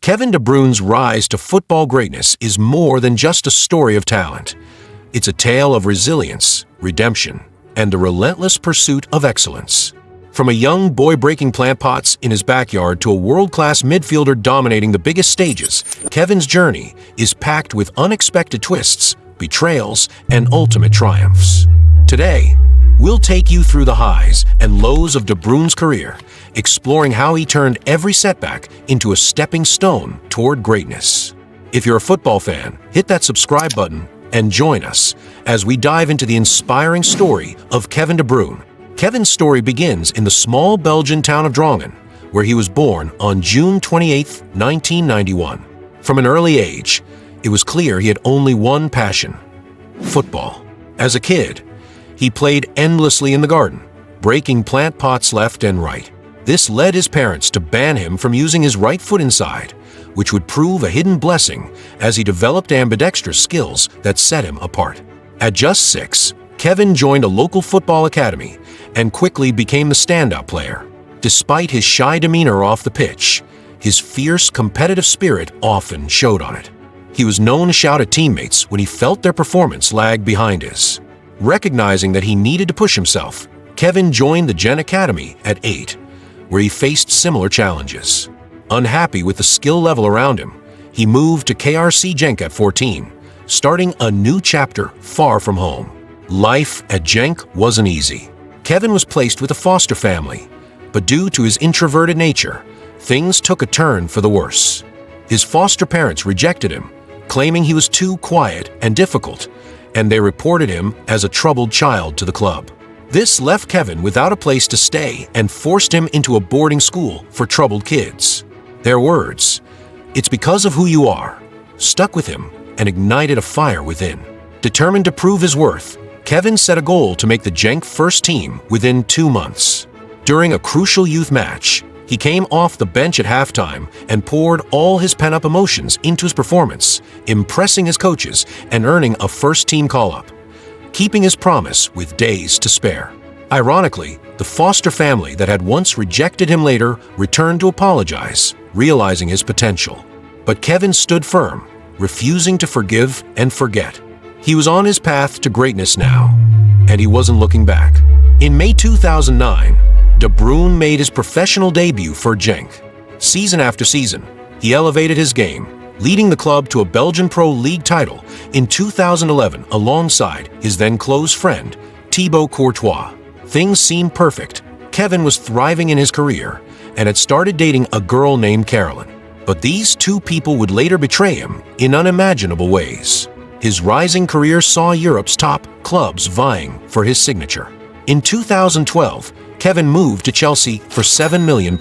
Kevin De Bruyne's rise to football greatness is more than just a story of talent. It's a tale of resilience, redemption, and the relentless pursuit of excellence. From a young boy breaking plant pots in his backyard to a world-class midfielder dominating the biggest stages, Kevin's journey is packed with unexpected twists, betrayals, and ultimate triumphs. Today, we'll take you through the highs and lows of De Bruyne's career, exploring how he turned every setback into a stepping stone toward greatness. If you're a football fan, hit that subscribe button and join us as we dive into the inspiring story of Kevin De Bruyne. Kevin's story begins in the small Belgian town of Drongen, where he was born on June 28, 1991. From an early age, it was clear he had only one passion: football. As a kid, he played endlessly in the garden, breaking plant pots left and right. This led his parents to ban him from using his right foot inside, which would prove a hidden blessing as he developed ambidextrous skills that set him apart. At just 6, Kevin joined a local football academy and quickly became the standout player. Despite his shy demeanor off the pitch, his fierce competitive spirit often showed on it. He was known to shout at teammates when he felt their performance lag behind his. Recognizing that he needed to push himself, Kevin joined the Gen Academy at 8, where he faced similar challenges. Unhappy with the skill level around him, he moved to KRC Genk at 14, starting a new chapter far from home. Life at Genk wasn't easy. Kevin was placed with a foster family, but due to his introverted nature, things took a turn for the worse. His foster parents rejected him, claiming he was too quiet and difficult, and they reported him as a troubled child to the club. This left Kevin without a place to stay and forced him into a boarding school for troubled kids. Their words, "It's because of who you are," stuck with him and ignited a fire within. Determined to prove his worth, Kevin set a goal to make the Genk first team within 2 months. During a crucial youth match, he came off the bench at halftime and poured all his pent-up emotions into his performance, impressing his coaches and earning a first-team call-up, keeping his promise with days to spare. Ironically, the foster family that had once rejected him later returned to apologize, realizing his potential. But Kevin stood firm, refusing to forgive and forget. He was on his path to greatness now, and he wasn't looking back. In May 2009, De Bruyne made his professional debut for Genk. Season after season, he elevated his game, leading the club to a Belgian Pro League title in 2011 alongside his then close friend, Thibaut Courtois. Things seemed perfect. Kevin was thriving in his career and had started dating a girl named Caroline. But these two people would later betray him in unimaginable ways. His rising career saw Europe's top clubs vying for his signature. In 2012, Kevin moved to Chelsea for £7 million.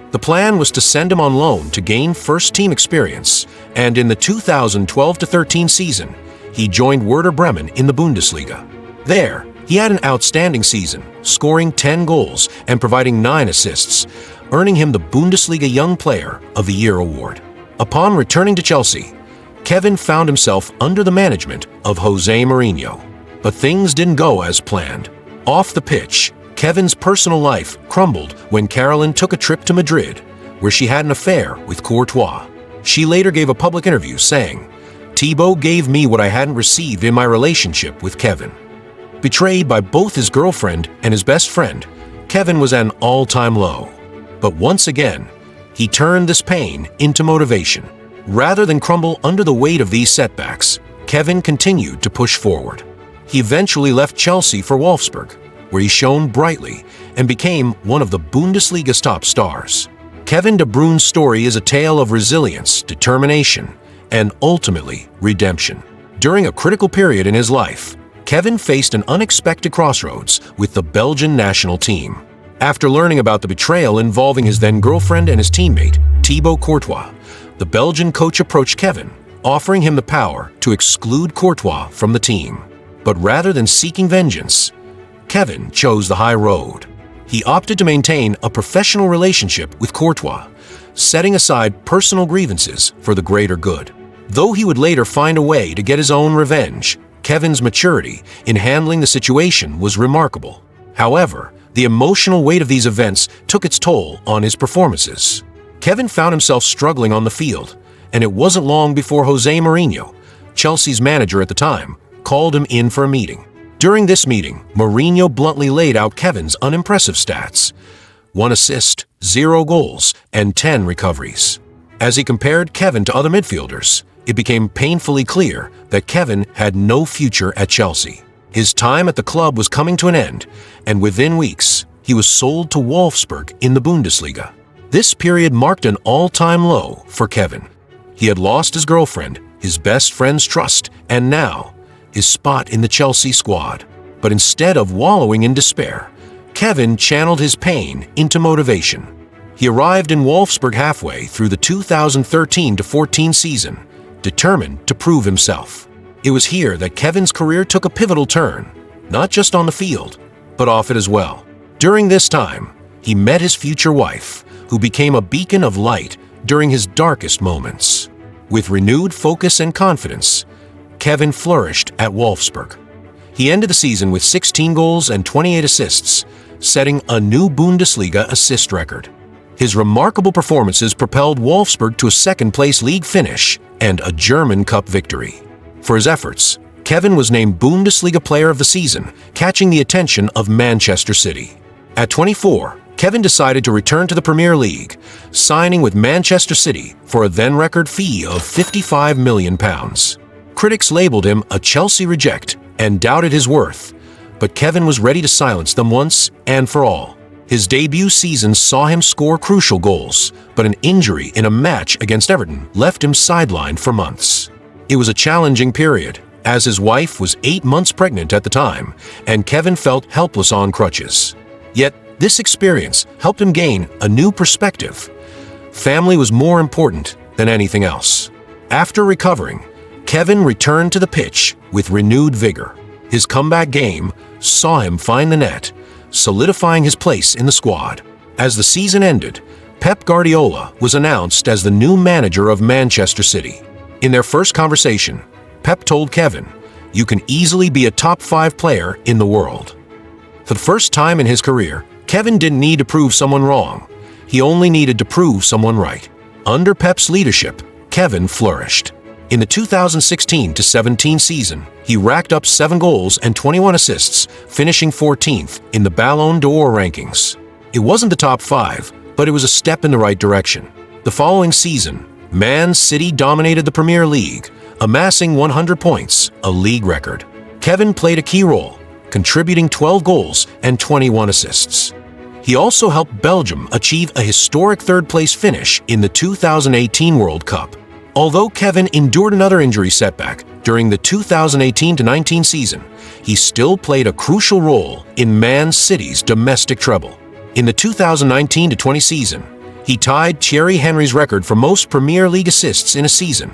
The plan was to send him on loan to gain first-team experience, and in the 2012-13 season, he joined Werder Bremen in the Bundesliga. There, he had an outstanding season, scoring 10 goals and providing 9 assists, earning him the Bundesliga Young Player of the Year award. Upon returning to Chelsea, Kevin found himself under the management of Jose Mourinho. But things didn't go as planned. Off the pitch, Kevin's personal life crumbled when Caroline took a trip to Madrid, where she had an affair with Courtois. She later gave a public interview saying, "Thibaut gave me what I hadn't received in my relationship with Kevin." Betrayed by both his girlfriend and his best friend, Kevin was at an all-time low. But once again, he turned this pain into motivation. Rather than crumble under the weight of these setbacks, Kevin continued to push forward. He eventually left Chelsea for Wolfsburg, where he shone brightly and became one of the Bundesliga's top stars. Kevin De Bruyne's story is a tale of resilience, determination, and ultimately redemption. During a critical period in his life, Kevin faced an unexpected crossroads with the Belgian national team. After learning about the betrayal involving his then-girlfriend and his teammate, Thibaut Courtois, the Belgian coach approached Kevin, offering him the power to exclude Courtois from the team. But rather than seeking vengeance, Kevin chose the high road. He opted to maintain a professional relationship with Courtois, setting aside personal grievances for the greater good. Though he would later find a way to get his own revenge, Kevin's maturity in handling the situation was remarkable. However, the emotional weight of these events took its toll on his performances. Kevin found himself struggling on the field, and it wasn't long before Jose Mourinho, Chelsea's manager at the time, called him in for a meeting. During this meeting, Mourinho bluntly laid out Kevin's unimpressive stats: 1 assist, 0 goals, and 10 recoveries. As he compared Kevin to other midfielders, it became painfully clear that Kevin had no future at Chelsea. His time at the club was coming to an end, and within weeks, he was sold to Wolfsburg in the Bundesliga. This period marked an all-time low for Kevin. He had lost his girlfriend, his best friend's trust, and now, his spot in the Chelsea squad. But instead of wallowing in despair, Kevin channeled his pain into motivation. He arrived in Wolfsburg halfway through the 2013-14 season, determined to prove himself. It was here that Kevin's career took a pivotal turn, not just on the field, but off it as well. During this time, he met his future wife, who became a beacon of light during his darkest moments. With renewed focus and confidence, Kevin flourished at Wolfsburg. He ended the season with 16 goals and 28 assists, setting a new Bundesliga assist record. His remarkable performances propelled Wolfsburg to a second-place league finish and a German Cup victory. For his efforts, Kevin was named Bundesliga Player of the Season, catching the attention of Manchester City. At 24, Kevin decided to return to the Premier League, signing with Manchester City for a then-record fee of £55 million. Critics labeled him a Chelsea reject and doubted his worth, but Kevin was ready to silence them once and for all. His debut season saw him score crucial goals, but an injury in a match against Everton left him sidelined for months. It was a challenging period, as his wife was 8 months pregnant at the time, and Kevin felt helpless on crutches. Yet, this experience helped him gain a new perspective. Family was more important than anything else. After recovering, Kevin returned to the pitch with renewed vigor. His comeback game saw him find the net, solidifying his place in the squad. As the season ended, Pep Guardiola was announced as the new manager of Manchester City. In their first conversation, Pep told Kevin, "You can easily be a top 5 player in the world." For the first time in his career, Kevin didn't need to prove someone wrong. He only needed to prove someone right. Under Pep's leadership, Kevin flourished. In the 2016-17 season, he racked up 7 goals and 21 assists, finishing 14th in the Ballon d'Or rankings. It wasn't the top 5, but it was a step in the right direction. The following season, Man City dominated the Premier League, amassing 100 points, a league record. Kevin played a key role, contributing 12 goals and 21 assists. He also helped Belgium achieve a historic third-place finish in the 2018 World Cup. Although Kevin endured another injury setback during the 2018-19 season, he still played a crucial role in Man City's domestic treble. In the 2019-20 season, he tied Thierry Henry's record for most Premier League assists in a season,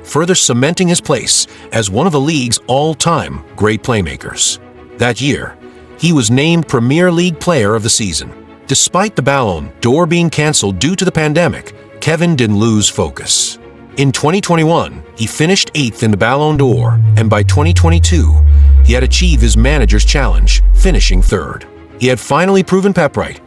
further cementing his place as one of the league's all-time great playmakers. That year, he was named Premier League Player of the Season. Despite the Ballon d'Or being cancelled due to the pandemic, Kevin didn't lose focus. In 2021, he finished 8th in the Ballon d'Or, and by 2022, he had achieved his manager's challenge, finishing 3rd. He had finally proven Pep right.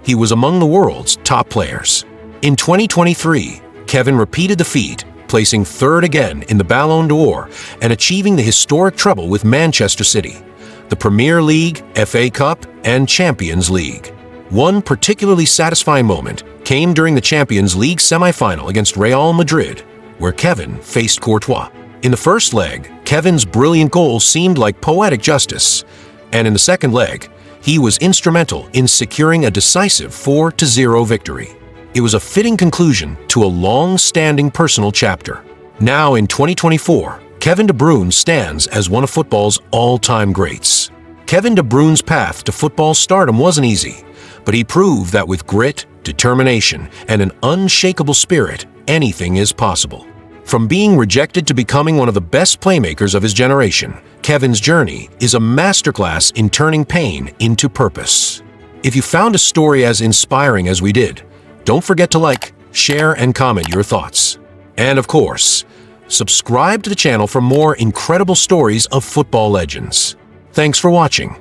He was among the world's top players. In 2023, Kevin repeated the feat, placing 3rd again in the Ballon d'Or and achieving the historic treble with Manchester City, the Premier League, FA Cup, and Champions League. One particularly satisfying moment came during the Champions League semi-final against Real Madrid, where Kevin faced Courtois. In the first leg, Kevin's brilliant goal seemed like poetic justice, and in the second leg, he was instrumental in securing a decisive 4-0 victory. It was a fitting conclusion to a long-standing personal chapter. Now in 2024, Kevin De Bruyne stands as one of football's all-time greats. Kevin De Bruyne's path to football stardom wasn't easy, but he proved that with grit, determination, and an unshakable spirit, anything is possible. From being rejected to becoming one of the best playmakers of his generation, Kevin's journey is a masterclass in turning pain into purpose. If you found a story as inspiring as we did, don't forget to like, share, and comment your thoughts. And of course, subscribe to the channel for more incredible stories of football legends. Thanks for watching.